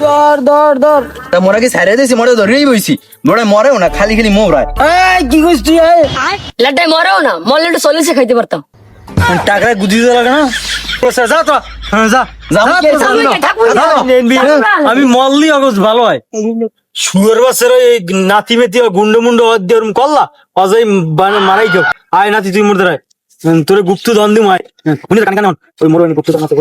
ধর ধর ধর তা মোরা কি ছাড়িয়ে দিয়েছি মোরা ধরেই বইছি মোরা মরেও না খালি খালি মোরায় কি করছিস তুই লাড্ডাই মরেও না মরলে একটু চল্লিশে খাইতে পারতাম। টাকা গুদি দিতে লাগে না যা তো যা আমি মল্লি অগজ ভালো হয় শুয়ার বাচ্চার এই নাতি মেতি গুন্ড মুন্ড ওরম করলা অজয় মারাই কেউ আয় নাতি তুই মরতে রায় তোর গুপ্ত ধন দিম আয় উনি কান কান ওই মোর গুপ্ত ধন আছে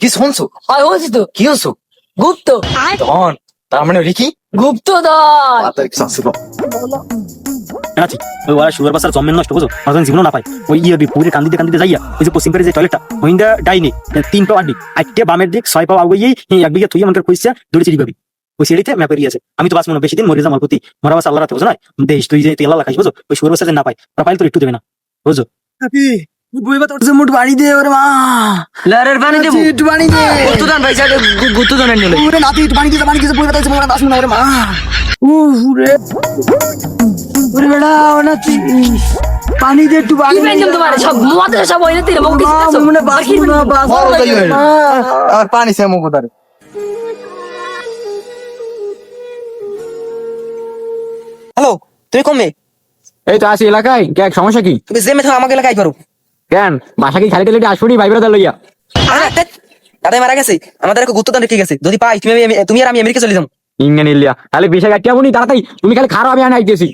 কি শুনছো হয় হয়েছি তো কি হচ্ছো গুপ্ত ধন তার মানে রিকি গুপ্ত ধন। নাতি ওই ওরা শুয়ার বাচ্চার জন্মের নষ্ট বুঝো অজন জীবনও না পায় ওই ইয়ে পুরে কান্দিতে কান্দিতে যাইয়া ওই যে পশ্চিম পারে যে টয়লেটটা ওইটা ডাইনি 3 পা আড্ডি আটটে বামের দিক 6 পা আগুইয়ে এক বিঘা তুই আমাকে কইছা দড়ি চিড়ি পাবি ওই সিঁড়িতে ম্যাপে আছে আমি তো বাঁচবো না বেশি দিন মরে যা আমার প্রতি মরা বাস আল্লাহ রাতে বুঝো না দেশ তুই যে তেলা লাগাইস বুঝো ওই শুয়ার বাচ্চা যে না পাই প্রোফাইল তোর একটু দেবে না বুঝো বইবা তোর যে মুঠ বাড়ি দে ওরে মা লারের পানি দেব একটু বাড়ি দে গুত্তু দান ভাই সাথে গুত্তু দান নিলে ওরে নাতি একটু বাড়ি দে বইবা তোর মোরা বাস না ওরে মা ওরে ওরে বেড়া ও নাতি পানি দে একটু কি বাড়ি ফ্রেন্ড তোমার সব মতে সব হইলে তিরে মুখ দিছ মনে বাসবো না আর পানি সে মুখ ধরে হ্যালো তুই কমে এই তো আছি এলাকায় কেন সমস্যা কি? তুমি যে মেথা আমাকে এলাকায় পারো কেন বাসা কি খালি খালি আসবি ভাই ব্রাদার লইয়া? দাদাই মারা গেছে আমাদের একটা গুত্তদান ঠিক আছে যদি পাই তুমি আর আমি আমেরিকা চলে যাবো ইংনে নিলিয়া তাহলে বিষয় কাটিয়া বনি তাড়াতাড়ি তুমি খালি খারাপ আমি আনাইতেছি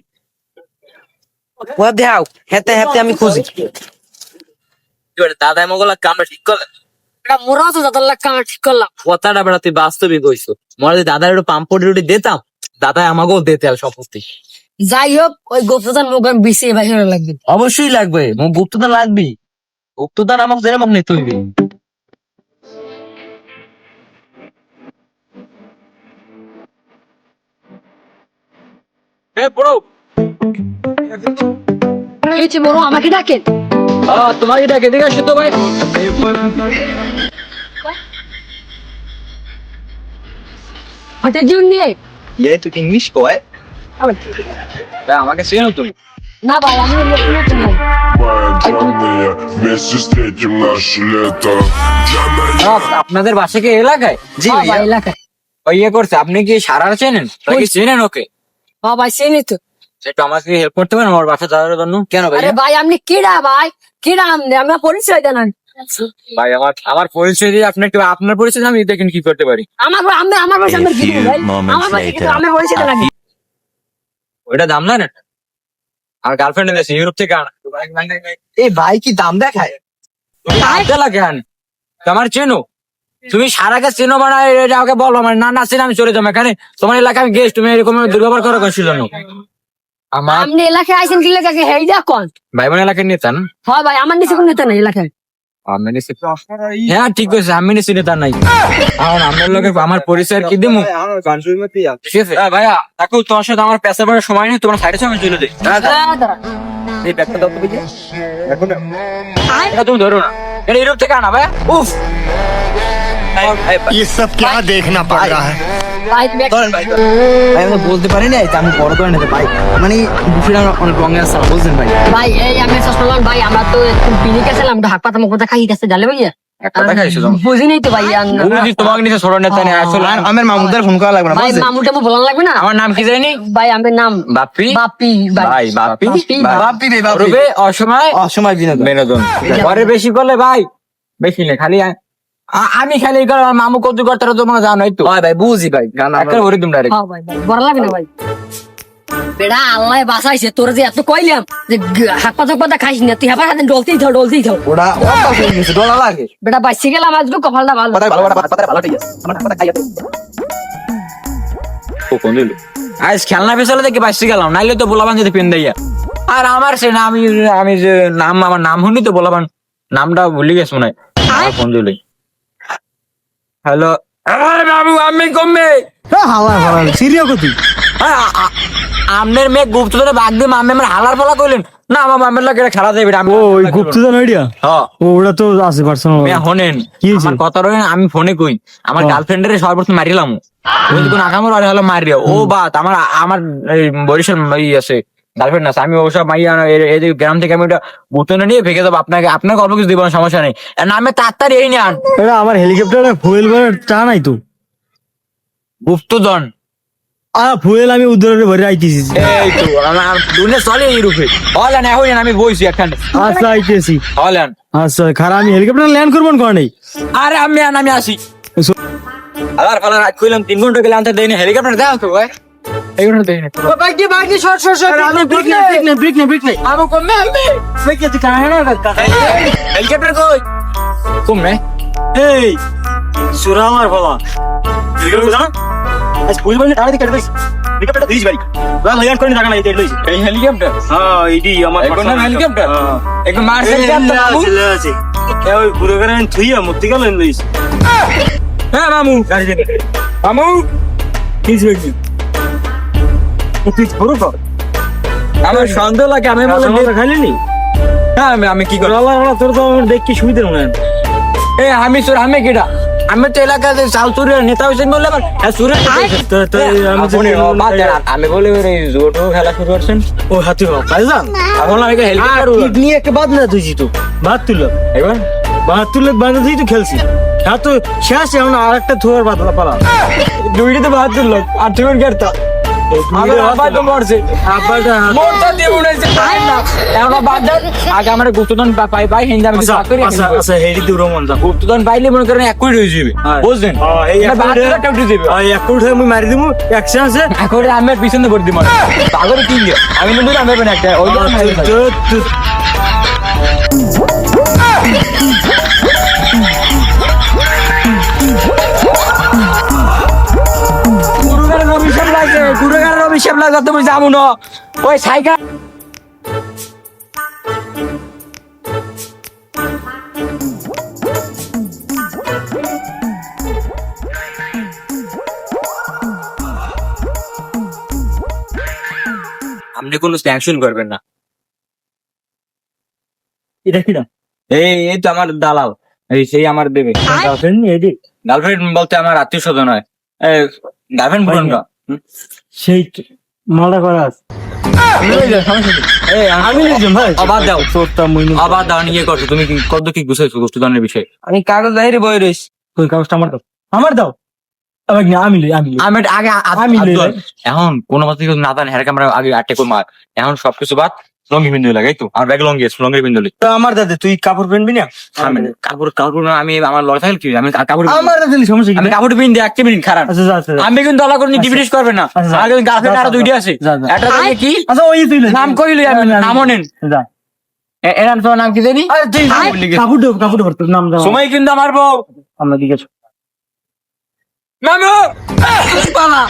ওয়া দেখাও হেতে হেতে আমি খুঁজি দাদাই মগলা কামটা ঠিক করলে এটা মোরা তো দাদার লাগ কাম ঠিক করলাম। কথাটা বেড়া তুই বাস্তবিক হইছো মনে যদি দাদার একটু পাম্পড়ি রুটি দিতাম দাদাই আমাকেও দিতে আর সম্পত্তি যাই হোক ওই গোপদান মুখ বিসিয়ে বাইরে লাগবে। অবশ্যই লাগবে গুপ্তদান লাগবি গুপ্তদান আমাকে জেনে মনে নিতে হইবে এই যে মোরা আমাকে ডাকেন তোমার এটা কেটে গেছে তো ভাই হঠাৎ জুন নিয়ে ये तू इंग्लिश को है আমাকে চেনো তুমি না ভাই আমি নতুন নাই। Вместе встретим наше лето. আপনাদের বাসা কি এলাকায়? জি হ্যাঁ भैया ভাই এলাকায় ওই ইয়ে করছে আপনি কি সারার চেনেন? তাই কি চেনেন ওকে? হ্যাঁ ভাই চিনি তো। একটু আমাকে হেল্প করতে পারেন আমার বাসা যাওয়ার জন্য? কেন আরে ভাইয়া ভাই আপনি কিডা ভাই কিডা আমরা পরিচয় দেন ভাই আমার পরিচয় দিয়ে আপনি একটু আপনার পরিচয় দিয়ে আমি দেখেন কি করতে পারি। আমার পরিচয় আমার কি ভাই আমার পরিচয় আমার পরিচয় দেন আগে। ওইটা দাম না আমার গার্লফ্রেন্ড এনেছে ইউরোপ থেকে আনা এই ভাই কি দাম দেখায় কেন তোমার চেনো তুমি সারাকে চেনো বানা এটা আমাকে বলো আমার না না চেনো আমি চলে যাবো এখানে তোমার এলাকায় আমি গেস্ট তুমি এরকম দুর্ব্যবহার করো কছিল আমার আপনি এলাকায় আইছেন কি লেখাকে হেই দা কোন ভাই বোন এলাকায় নেতা না হ্যাঁ ভাই আমার নিচে কোন নেতা নাই এলাকায়। আমি নিছি হ্যাঁ ঠিক আছে আমি নিছি নেতা নাই এখন আপনার লোকের আমার পরিচয় কি দিমু ঠিক আছে ভাইয়া তাকে তোমার সাথে আমার পেশা পড়ার সময় নেই তোমার সাইডে আমি চলে যাই দাঁড়া এই ব্যাগটা দাও তো বুঝি এটা তুমি ধরো না এটা ইউরোপ থেকে আনা ভাইয়া উফ ये सब क्या देखना पड़ रहा है? ভাই ব্যাগ ধরেন ভাই ভাই আমি তো বলতে পারি না আমি বড় করে নিতে ভাই মানে বিষয়টা অনেক রঙে আছে বুঝছেন ভাই ভাই এই আমি সসলান ভাই আমরা তো একটু পিনিকে ছিলাম তো হাত পাতা মুখ পাতা খাই গেছে জালে ভাইয়া একটা দেখাইছো তুমি বুঝি নাই তো ভাই বুঝি তোমাকে নিচে ছোট নেতা নিয়ে আসলে আমার মামুদের ফোন করা লাগবে না ভাই বুঝছেন মামুটা মু বলান লাগবে না আমার নাম কি জানি ভাই আমার নাম বাপ্পি বাপি ভাই বাপ্পি বাপি রে বাপি রূপে অসময় অসময় বিনোদন বিনোদন পরে বেশি করলে ভাই বেশি না খালি আমি খালি করে আমার মামু কত করতে তোমরা জানোই তো ভাই ভাই বুঝি ভাই গান একটা ভরে তুমি ডাইরেক্ট হ্যাঁ ভাই ভাই বড় লাগে না ভাই বেড়া আল্লাহ বাঁচাইছে তোর যে এত কইলাম যে হাত পাতা খাইস না তুই হাফা হাতে ডলতেই থাও ওটা অভ্যাস হয়ে গেছে ডলা লাগে বেটা বাইসে গেলাম আজকে কপালটা ভালো পাতা ভালো ঠিক আছে আমার পাতা খাইয়া কোন দিল আজ খেলনা পেছালে দেখে বাঁচতে গেলাম নাইলে তো বলাবান যদি পেন দেয়া আর আমার সে নাম আমি যে নাম আমার নাম শুনি তো বলাবান নামটা ভুলে গেছ মনে হয় ফোন দিল হ্যালো বাবু আমি কমবে সিরিয়াস কত আমনের মেয়ে গুপ্ত ধরে বাগ দিয়ে মামে আমার হালার পালা কইলেন না আমার মামের লাগে খেলা যাবে আমি ওই গুপ্তধন আইডিয়া হ্যাঁ ওটা তো আছে পার্সোনাল মেয়ে হনেন কি হয়েছে? আমার কথা রয়েন আমি ফোনে কই আমার গার্লফ্রেন্ডের সর্বপ্রথম মারিলাম ওই কোন আকামর আর হলো মারিয়া ও বাত আমার আমার এই বরিশাল এই আছে গার্লফ্রেন্ড না, আমি ওসব মাইয়া এই যে গ্রাম থেকে আমি ওটা বোতলে নিয়ে ভেঙে দেবো আপনাকে, আপনার অল্প কিছু দিব না, সমস্যা নেই। নামে তাড়াতাড়ি এই নেন এরা আমার হেলিকপ্টারে ফুয়েল ভরার চা নাই তো। গুপ্তধন। ফুয়েল আমি উদ্ধারে ভরে আইতেছি। এই তো আমার দুনিয়া চলে এই রূপে। হলেন এখন আমি বইছি একখানে। আচ্ছা আইতেছি। হলেন আচ্ছা খারাপ, আমি হেলিকপ্টার ল্যান্ড করবো কোন নেই। আরে আমি আসি। আবার ফলে রাত কইলাম 3 ঘন্টা গেলে আনতে দেয়নি, হেলিকপ্টার দাও তো ভাই। হেলিকপ্টার দেয়নি। বাইকি শর্ট আমি ব্রেক নেই। আবো কমে আমি। ব্রেক কে কানা না কাকা। হেলিকপ্টার কই? কমে। এই সুরা আমার বাবা। হেলিকপ্টার জানা? আজ ফুয়েল ভরে তাড়াতাড়ি কেটে দিস। হেলিকপ্টারটা দিস ভাই। ল্যান্ড করে টাকা নাই এটা লইছি। এই হেলিকপ্টার? হ্যাঁ এইডি আমার এখন না হেলিকপ্টার? এখন মারছে মামু। আছে ওই পুরো করে থুইয়া মুক্তি গেল লইছি। হ্যাঁ মামু। গাড়ি দে মামু কিস হইছে তুই পুরো কর। আমার সন্দেহ লাগে, আমি বলে আমরা খাইলি নি। হ্যাঁ আমি কি করব? আল্লাহ তোর তো আমার দেখ কি সুবিধা মনে হয়। এই আমি সুর আমি কেডা? আমি তো এলাকাতে চাল চুরের নেতা হইছেন বলে আবার সুরের আমি বলে এই জোটো খেলা শুরু করছেন। ও হাতি হোক পাইজান এখন আমি হেলিকপ্টার কিডনি একটা বাদ না তুই তো বাদ তুলো এবার বাদ তুলে বাদ দিয়ে তো খেলছি। হ্যাঁ তো শেষ এখন আর একটা থোয়ার বাদলা পালা দুইটা তো বাহাত্তর লোক আর তুমি কেটতা আমার আব্বা তো মরছে। আব্বাটা মোরটা দিয়ে মনে হচ্ছে পাই না এখন বাদ দাও। আগে আমার গুপ্তধন পাই হিন্দা আমি আচ্ছা আচ্ছা হেডি দূর মন যা গুপ্তধন পাইলে মনে করেন 1 কোটি হয়ে যাবে, বুঝলেন? এই না 72 লাখ টাকা উঠে যাবে। এক কোটি আমি মারি দিমু একশো আছে এখন আমি পিছনে ভরে দিব পাগল কি আমি নতুন আমি একটা ওই গুরুগারের অভিশাপ লাগছে, গুরুগারের অভিশাপ লাগছে, তুমি যাবো না ওই সাইকেল। আপনি কোনো স্যাংশন করবেন না। এটা কি না এই তো আমার দালাল, এই সেই আমার দেবে। গার্লফ্রেন্ড এডি গার্লফ্রেন্ড বলতে আমার আত্মীয় স্বজন হয়। গার্লফ্রেন্ড বলুন না। সেই মালটা করা আছে আমি লিখলাম ভাই আবার দাও তোরটা মইনু আবার দাও নিয়ে করছো তুমি কি কত কি গুছাইছো গোষ্ঠীদানের বিষয়ে? আমি কাগজ বাইরে বই রইছি। তুই কাগজটা আমার দাও আবার না আমি লই আমি আগে আমি লই এখন কোন মাত্র না জানি হ্যাঁ আমরা আগে আটে করে মার এখন সবকিছু বাদ লঙ্গি বিন্দু লাগাই তো আমার ব্যাগ লঙ্গি আছে লঙ্গি বিন্দু তো আমার দাদা তুই কাপড় পরবি না আমি কাপড় কাপড় আমি আমার লড়াই থাকলে কি আমি কাপড় আমার দাদা সমস্যা কি আমি কাপড় পিন দিয়ে 1 মিনিট খারাপ আচ্ছা আচ্ছা আমি কিন্তু আলাদা করে ডিফিনিশ করবে না। আচ্ছা। আগে গার্লফ্রেন্ড আরো 2টি আছে, যা, যা। একটা দিয়ে কি আচ্ছা ওই তুই নাম কইলি আমি নামও নেন যা এর নাম তোমার নাম কি জানি? আরে তুই কাপড় ভর তোর নাম দাও সময় কিন্তু আমার বউ আমরা দিকে মামু পালা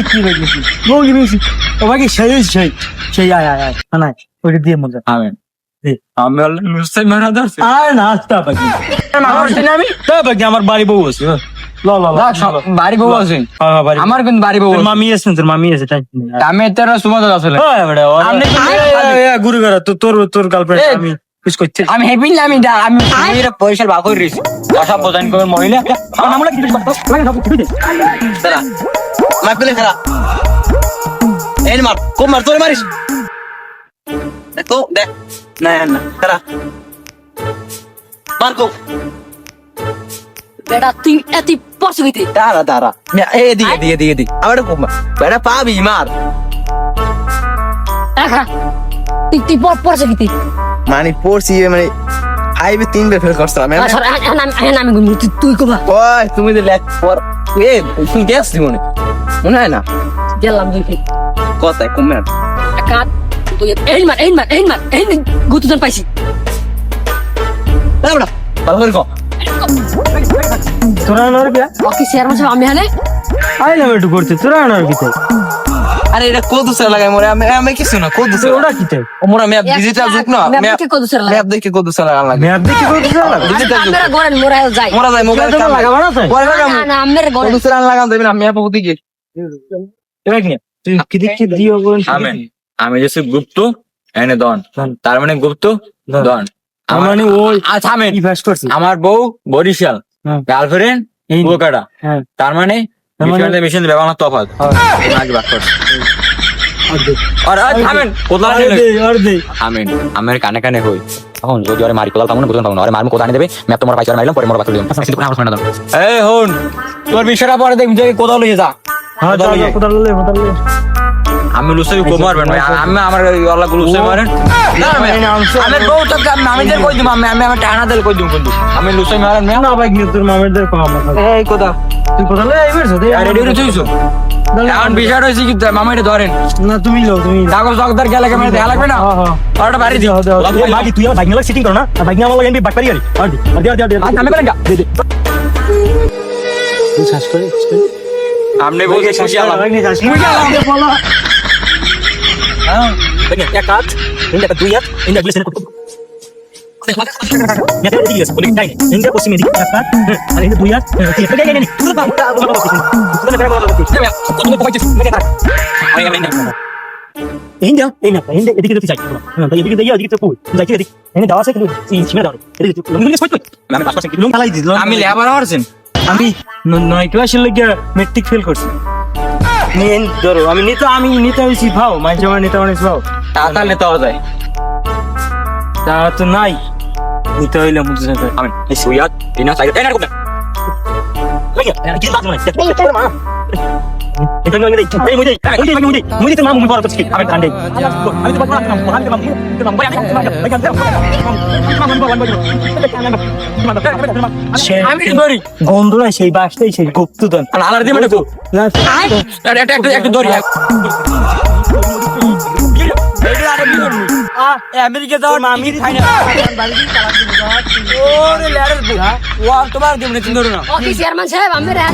কি বলছিস বলি বলছি ও বাকি সেই আয় না ওইটা দিয়ে মজা আমেন আমি আল্লাহ মুস্তাই মারা দাস আর না তা বাকি আমার সিনে আমি তা বাকি আমার বাড়ি বউ আছে ল বাড়ি বউ আছে হ্যাঁ বাড়ি আমার কিন্তু বাড়ি বউ আছে। মামি আছে তোর মামি আছে টাইম নেই আমি তোর সুমত আসলে হ্যাঁ বড় আপনি কিন্তু- গুরু ঘর তোর গার্লফ্রেন্ড এই, আমি কিছু করতে আমি হ্যাপি না আমি আমি এর পয়সা বাক করে রিস সব বোঝান করে মহিলা আমরা কি করতে লাগে সব কিছু দে দাঁড়া মার পেলে খারাপ এই মার কো মার তোরে মারিস দেখ তো দেখ না না খারাপ মার কো বেটা তুই এত পড়ছ হইতে দাঁড়া এদিকে আবার কো মার বেটা পাবি মার দেখা তুই পড়ছ কিতে মানে পড়ছি মানে 5 3 বার ফেল করছিলাম আমি গুনি তুই কবা ওই তুমি যে লেখ পর এ তুমি গেছলি মনে হয় না গেলাম দুই কথায় কমে কাট তুই এই মার গুতুজন পাইছি দাঁড়া ভালো করে কো তোরা নর বিয়া ওকে শেয়ার মাছ আমি হানে আইলাম একটু করতে তোরা নর কিতে আরে এটা কো দুসরা লাগাই মোরে আমি কিছু না কো দুসরা ওটা কিতে মোরা ম্যাপ ডিজিটাল যুগ না ম্যাপ কে কত সারা ম্যাপ দেখে কো দুসরা লাগা লাগে ম্যাপ দেখি করতে চালা ডিজিটাল যুগ আমরা গরেন মোরা যাই মোরা যাই মোবাইল কাম লাগাবা না তাই পরে লাগাম না আমরা কো গরেন দুসরা লাগাম দেবেন আমি ম্যাপ বুঝি গিয়ে এবার কি তুই কি দেখি দিও বলেন আমেন আমি যেসে গুপ্ত এনে দন তার মানে গুপ্ত দন আমার মানে ওই আচ্ছা আমেন কি ফাস করছিস আমার বউ বরিশাল হ্যাঁ। গার্লফ্রেন্ড এই বোকাটা হ্যাঁ তার মানে তার মানে- মিশন ব্যবহার তফাৎ আগে বাদ করছি আর থামেন কোথা আমেন আমের কানে কানে হই এখন যদি আরে মারি কোদাল পাবো না আরে মারমু কোদাল আনি দেবে ম্যাপ তোমার পাইছার মাইলাম পরে মোর বাকি দিলাম কিন্তু কোনো সময় না দাও এই হন তোর বিষয়টা পরে দেখ যে কোদাল লইয়ে যা আমি লুসাই কো মারবেন ভাই আমি আমার আল্লাহ লুসাই মারেন না আমি বউ তো আমি দের কই দিম আমি আমার টানা দেল কই দিম কিন্তু আমি লুসাই মারেন না ভাই কিন্তু তোর মামের কম এই কোদা তুই কোদা লই আইবেছ রেডি রে তুইছো এখন বিষয়টা হইছে কি মামাইটা ধরেন না তুমি লও তুমি কাগজ জগদার গেলে কেমন দেখা লাগবে না ওটা বাড়ি দিও বাকি তুই আমার বাইক নিয়ে সিটিং কর না বাইক নিয়ে আমার লাগে বাইক পারি আর দি আমি করেন গা দে তুই শ্বাস করে আমনে বলকে খুশি আলাম হ্যাঁ এক হাত ইন্ডিয়া দুই হাত ইন্ডিয়া গুলো সেনে করতে মেতে দিকে গেছে বলি তাই ইন্ডিয়া পশ্চিমে দিকে এক হাত আর ইন্ডিয়া দুই হাত এটা নেই পুরো বাবা তুমি করে বলো কত কইছিস মেতে থাক ইন্ডিয়া এদিকে তুই চাই তাই এদিকে দেই এদিকে তুই যাই এদিকে এনে দাও আছে কিন্তু এই ছিমে দাও এদিকে তুই লুঙ্গি কই আমি পাস পাস লুঙ্গি ফালাই দিল আমি লেবার হরছেন আমি 9 ক্লাসের লাগি ম্যাট্রিক ফেল করছি নিন ধরো আমি নিতে হইছি ভাও মাই জমা নিতে হইছি ভাও টাকা নিতে যায় তা তো নাই নিতে হইলে বুঝছ না আমি এই সুইয়াত দিনা সাইড এনা কোন লাগা কি বাদ মানে এটা নয় এই মুই তো মামু মুই বড় করছি আমি কান্দে আমি তো বাবা না আমি তো মামু আমি ধরি গন্ধরা সেই বাসটাই সেই গুপ্তধন আলার দি মানে কো এটা একটু ধরি আমেরিকা যাও মামি খাই না ওরে লেডার বুড়া ওয়া তোমার দিমনে চিন ধরো না ওকে চেয়ারম্যান সাহেব আমি রান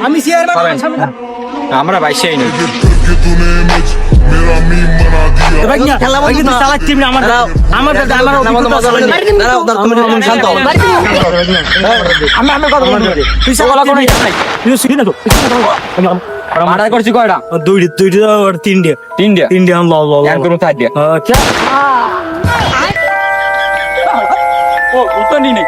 আমি চেয়ারম্যান আমরা বাইশেই না कि तूने मुझ मेरा मीम बना दिया ভাই না খেলা বলি তুই চালাচ্ছিস না আমার দাঁড়াও তুমি শান্ত হও আমি কথা বলতে তুই সকল কোনো ইচ্ছা নাই তুই শুনি না তো মার্ডার করছি কয়টা দুইটা আর তিনটা আল্লাহ ইয়ার কোনো থাই দিয়া কে ও উত্তর নি নাই